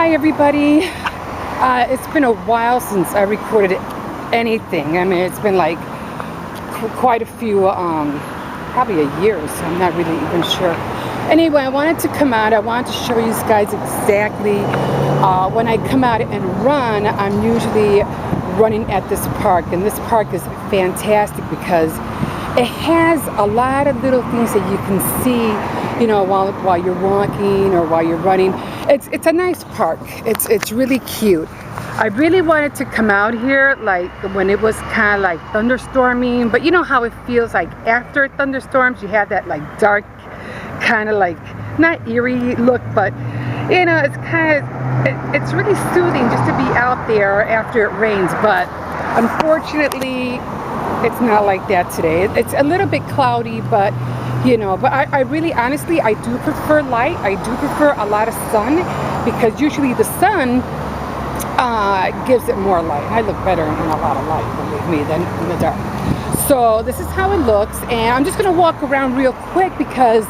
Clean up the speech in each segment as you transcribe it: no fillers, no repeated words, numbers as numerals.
Hi everybody. It's been a while since I recorded anything. I mean, it's been like quite a few, probably a year, so I'm not really even sure. Anyway, I wanted to come out. I wanted to show you guys exactly when I come out and run. I'm usually running at this park, and this park is fantastic because it has a lot of little things that you can see, you know, while you're walking or while you're running. It's a nice park. It's really cute. I really wanted to come out here like when it was kind of like thunderstorming, but you know how it feels like after thunderstorms you have that like dark kind of like not eerie look, but you know, it's kind of it's really soothing just to be out there after it rains. But unfortunately it's not like that today. It's a little bit cloudy, but you know, but I really honestly I do prefer light. I do prefer a lot of sun because usually the sun gives it more light. I look better in a lot of light, believe me, than in the dark. So this is how it looks, and I'm just gonna walk around real quick because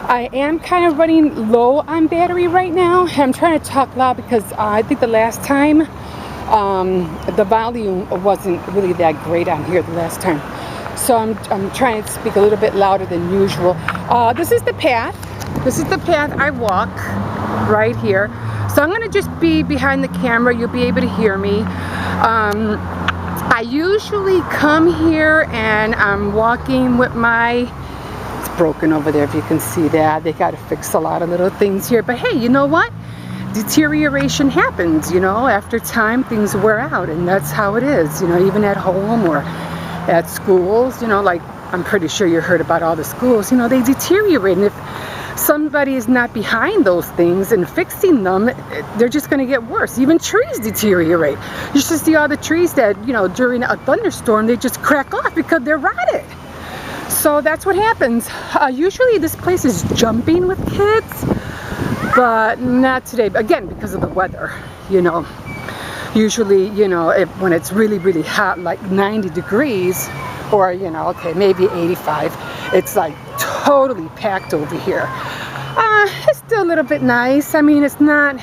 I am kind of running low on battery right now. I'm trying to talk loud because I think the last time the volume wasn't really that great on here the last time. So I'm trying to speak a little bit louder than usual. This is the path. This is the path I walk right here. So I'm gonna just be behind the camera. You'll be able to hear me. I usually come here and I'm walking with my, it's broken over there if you can see that. They gotta fix a lot of little things here. But hey, you know what? Deterioration happens, you know, after time things wear out, and that's how it is, you know, even at home or at schools, you know, like I'm pretty sure you heard about all the schools, you know, they deteriorate, and if somebody is not behind those things and fixing them, they're just going to get worse. Even trees deteriorate. You should see all the trees that, you know, during a thunderstorm they just crack off because they're rotted. So that's what happens. Usually this place is jumping with kids, but not today, again because of the weather, you know. Usually, you know, when it's really, really hot, like 90 degrees, or, you know, okay, maybe 85, it's like totally packed over here. It's still a little bit nice. I mean, it's not,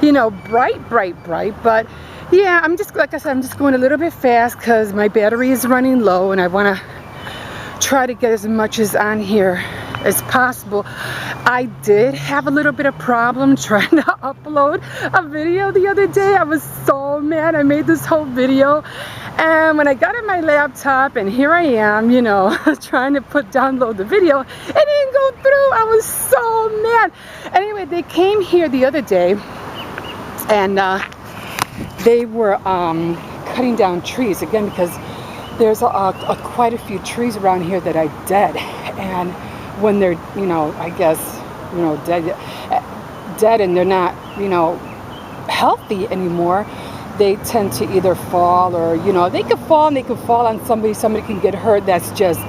you know, bright, but yeah, I'm just, like I said, I'm just going a little bit fast because my battery is running low and I want to try to get as much as on here as possible. I did have a little bit of problem trying to upload a video the other day. I was so mad. I made this whole video, and when I got on my laptop and here I am, you know, trying to download the video, it didn't go through. I was so mad. Anyway, they came here the other day and they were cutting down trees again because there's quite a few trees around here that are dead, and when they're, you know, I guess, you know, dead and they're not, you know, healthy anymore, they tend to either fall or, you know, they could fall and they could fall on somebody can get hurt. That's just,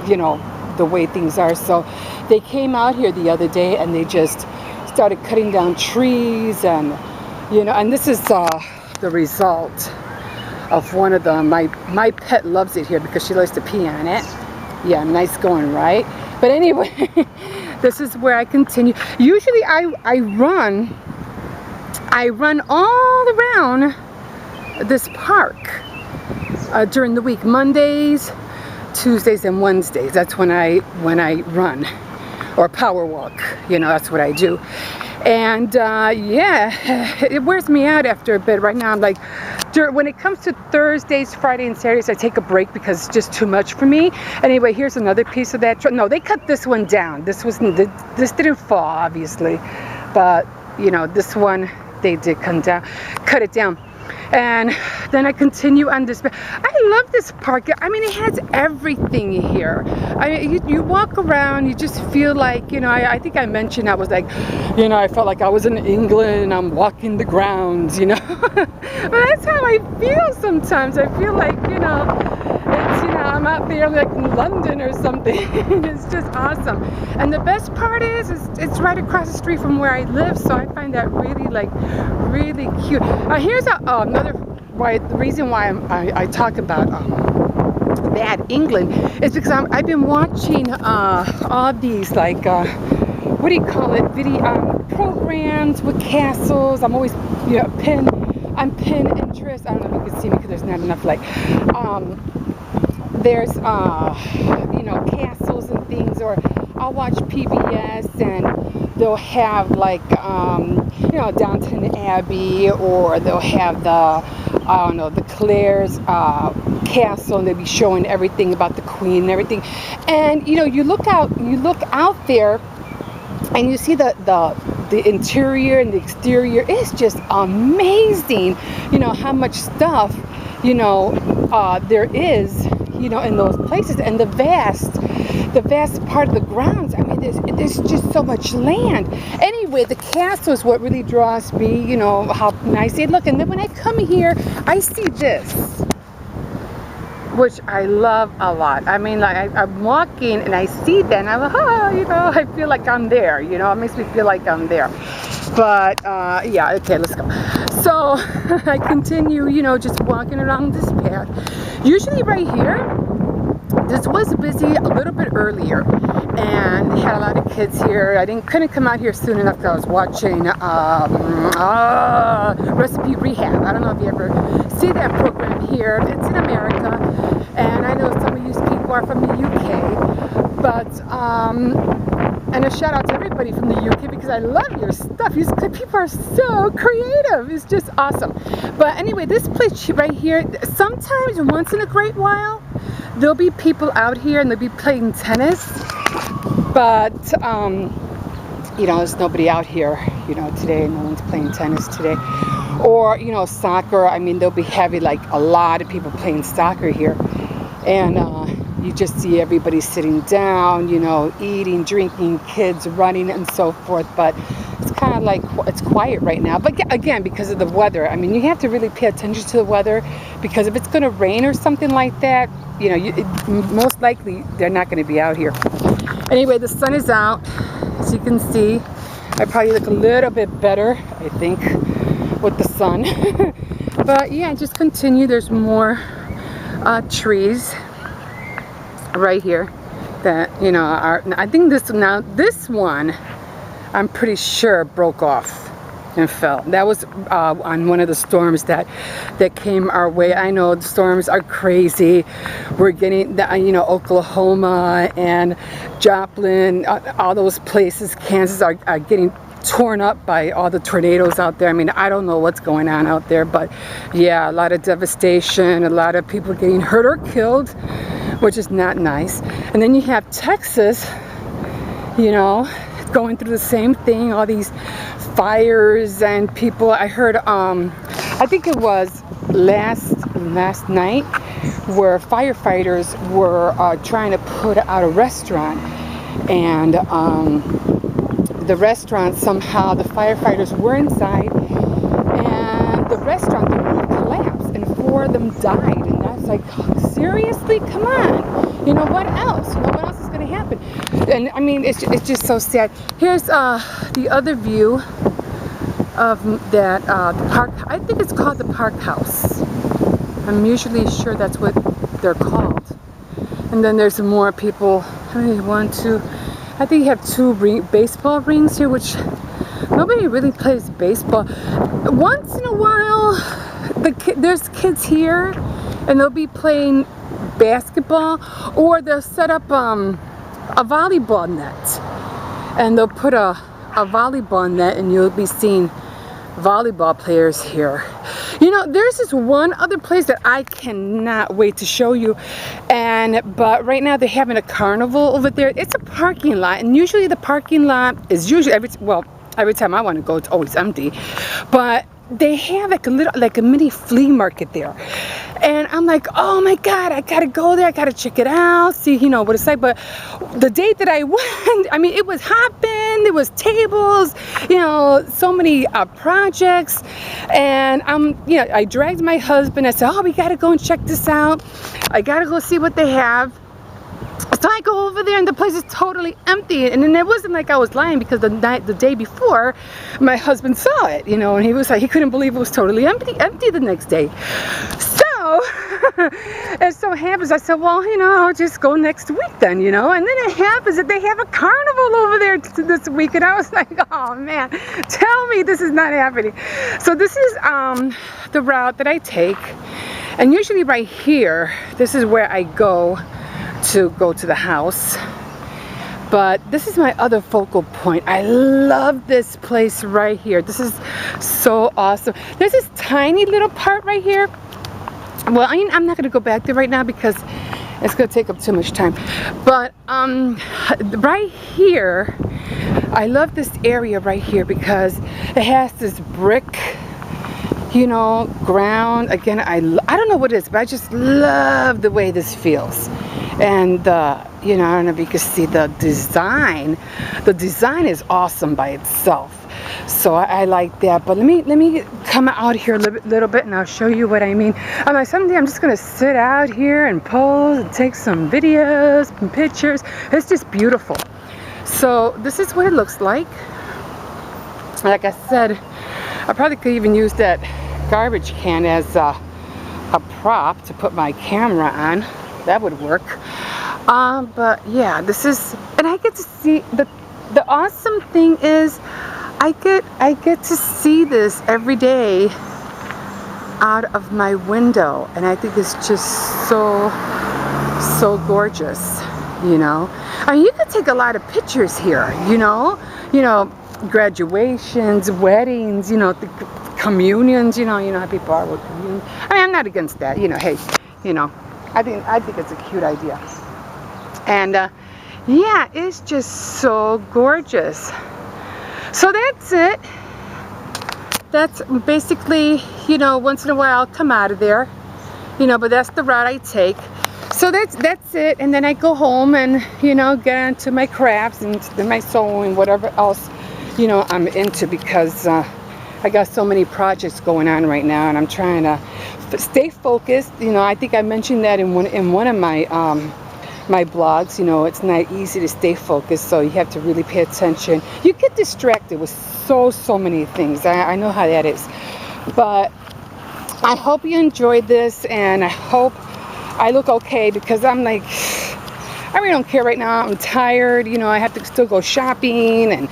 you know, the way things are. So they came out here the other day and they just started cutting down trees, and, you know, and this is the result of one of them. My pet loves it here because she likes to pee on it. Yeah, nice going, right? But anyway, this is where I continue. Usually I run all around this park during the week, Mondays, Tuesdays, and Wednesdays. That's when I run or power walk. You know, that's what I do. And yeah, it wears me out after a bit. Right now I'm like, when it comes to Thursdays, Fridays, and Saturdays, I take a break because it's just too much for me. Anyway, here's another piece of that. No, they cut this one down. This didn't fall, obviously, but you know, this one they did cut it down. And then I continue on this. I love this park. I mean, it has everything here. I mean, you walk around, you just feel like, you know, I think I mentioned I was like, you know, I felt like I was in England and I'm walking the grounds, you know. But that's how I feel sometimes. I feel like, you know, it's, you know, I'm out there like in London or something. It's just awesome. And the best part is it's right across the street from where I live, so I find that really, like, really cute. Here's another the reason why I talk about bad England is because I've been watching all these like what do you call it, video programs with castles. I'm always, you know, I'm Pinterest. I don't know if you can see me because there's not enough light. There's you know, castles and things, or I'll watch PBS and they'll have like you know, Downton Abbey, or they'll have the, I don't know, the Claire's castle, and they'll be showing everything about the Queen and everything. And you know, you look out there and you see the interior and the exterior. It's just amazing, you know, how much stuff, you know, there is, you know, in those places, and the vast part of the grounds. I mean, there's just so much land. Anyway, the castle is what really draws me, you know, how nice they look. And then when I come here, I see this, which I love a lot. I mean, like, I'm walking and I see that, and I'm like, oh, you know, I feel like I'm there, you know, it makes me feel like I'm there. But yeah, okay, let's go. So I continue, you know, just walking around this path. Usually right here, this was busy a little bit earlier, and they had a lot of kids here. I couldn't come out here soon enough because I was watching Recipe Rehab. I don't know if you ever see that program here. It's in America, and I know some of you people are from the UK, but and a shout out to everybody from the UK, because I love your stuff. You people are so creative. It's just awesome. But anyway, this place right here, sometimes once in a great while, there'll be people out here and they'll be playing tennis. But you know, there's nobody out here, you know, today. No one's playing tennis today. Or, you know, soccer. I mean, they'll be having like a lot of people playing soccer here. And you just see everybody sitting down, you know, eating, drinking, kids running and so forth. But it's kind of like, it's quiet right now. But again, because of the weather, I mean, you have to really pay attention to the weather, because if it's going to rain or something like that, you know, most likely they're not going to be out here. Anyway, the sun is out, as you can see. I probably look a little bit better, I think, with the sun. But yeah, just continue. There's more trees right here that, you know, are, I think this one I'm pretty sure broke off and fell. That was on one of the storms that came our way. I know the storms are crazy. We're getting the, you know, Oklahoma and Joplin, all those places, Kansas are getting torn up by all the tornadoes out there. I mean, I don't know what's going on out there, but yeah, a lot of devastation, a lot of people getting hurt or killed, which is not nice. And then you have Texas, you know, going through the same thing, all these fires and people. I heard, I think it was last night, where firefighters were trying to put out a restaurant, and the restaurant, somehow the firefighters were inside, and the restaurant, the roof collapsed, and 4 of them died. And that's like, seriously, come on, you know, what else? You know, what else is going to happen? And I mean, it's just so sad. Here's the other view of that, the park. I think it's called the Park House. I'm usually sure that's what they're called. And then there's more people. How many? 1, 2. I think you have 2 baseball rings here, which nobody really plays baseball. Once in a while, there's kids here, and they'll be playing basketball, or they'll set up a volleyball net, and they'll put a volleyball net, and you'll be seeing volleyball players here. You know, there's this one other place that I cannot wait to show you, but right now they're having a carnival over there. It's a parking lot, and usually the parking lot is usually every time I want to go, it's always empty. But they have like a mini flea market there, and I'm like, oh my god, I gotta go there, I gotta check it out, see, you know, what it's like. But the day that I went, I mean, it was hopping, there was tables, you know, so many projects, and you know, I dragged my husband. I said, oh, we gotta go and check this out, I gotta go see what they have. So I go over there, and the place is totally empty. And then it wasn't like I was lying, because the day before, my husband saw it, you know, and he was like, he couldn't believe it was totally empty the next day. So so it so happens, I said, well, I'll just go next week then, and then it happens that they have a carnival over there this week, and I was like, oh man, tell me this is not happening. So this is the route that I take, and usually right here, this is where I go to the house. But this is my other focal point. I love this place right here. This is so awesome. There's this tiny little part right here. Well, I'm not gonna go back there right now because it's gonna take up too much time. But right here, I love this area right here because it has this brick, ground. Again, I don't know what it is, but I just love the way this feels. And I don't know if you can see the design. The design is awesome by itself. So I like that. But let me come out here a little bit and I'll show you what I mean. I'm like, someday I'm just gonna sit out here and pose and take some videos and pictures. It's just beautiful. So this is what it looks like. Like I said, I probably could even use that garbage can as a prop to put my camera on. That would work. But yeah, this is, and I get to see the awesome thing is I get to see this every day out of my window, and I think it's just so gorgeous. I mean, you could take a lot of pictures here. Graduations, weddings, the communions. You know how people are with communion. I mean, I'm not against that. Hey, I think it's a cute idea. And yeah, it's just so gorgeous. So that's it. That's basically, once in a while I'll come out of there, but that's the route I take. So that's it. And then I go home and, get into my crafts and my sewing, whatever else, I'm into, because I got so many projects going on right now, and I'm trying to stay focused. I think I mentioned that in one of my my blogs. It's not easy to stay focused, so you have to really pay attention. You get distracted with so many things. I know how that is. But I hope you enjoyed this, and I hope I look okay, because I'm like, I really don't care right now. I'm tired. I have to still go shopping, and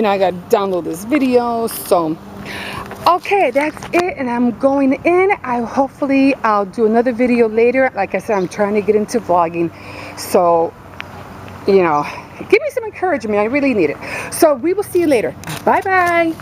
I got to download this video. So okay, that's it, and I'm going in. Hopefully I'll do another video later. Like I said, I'm trying to get into vlogging, so give me some encouragement. I really need it. So we will see you later. Bye bye.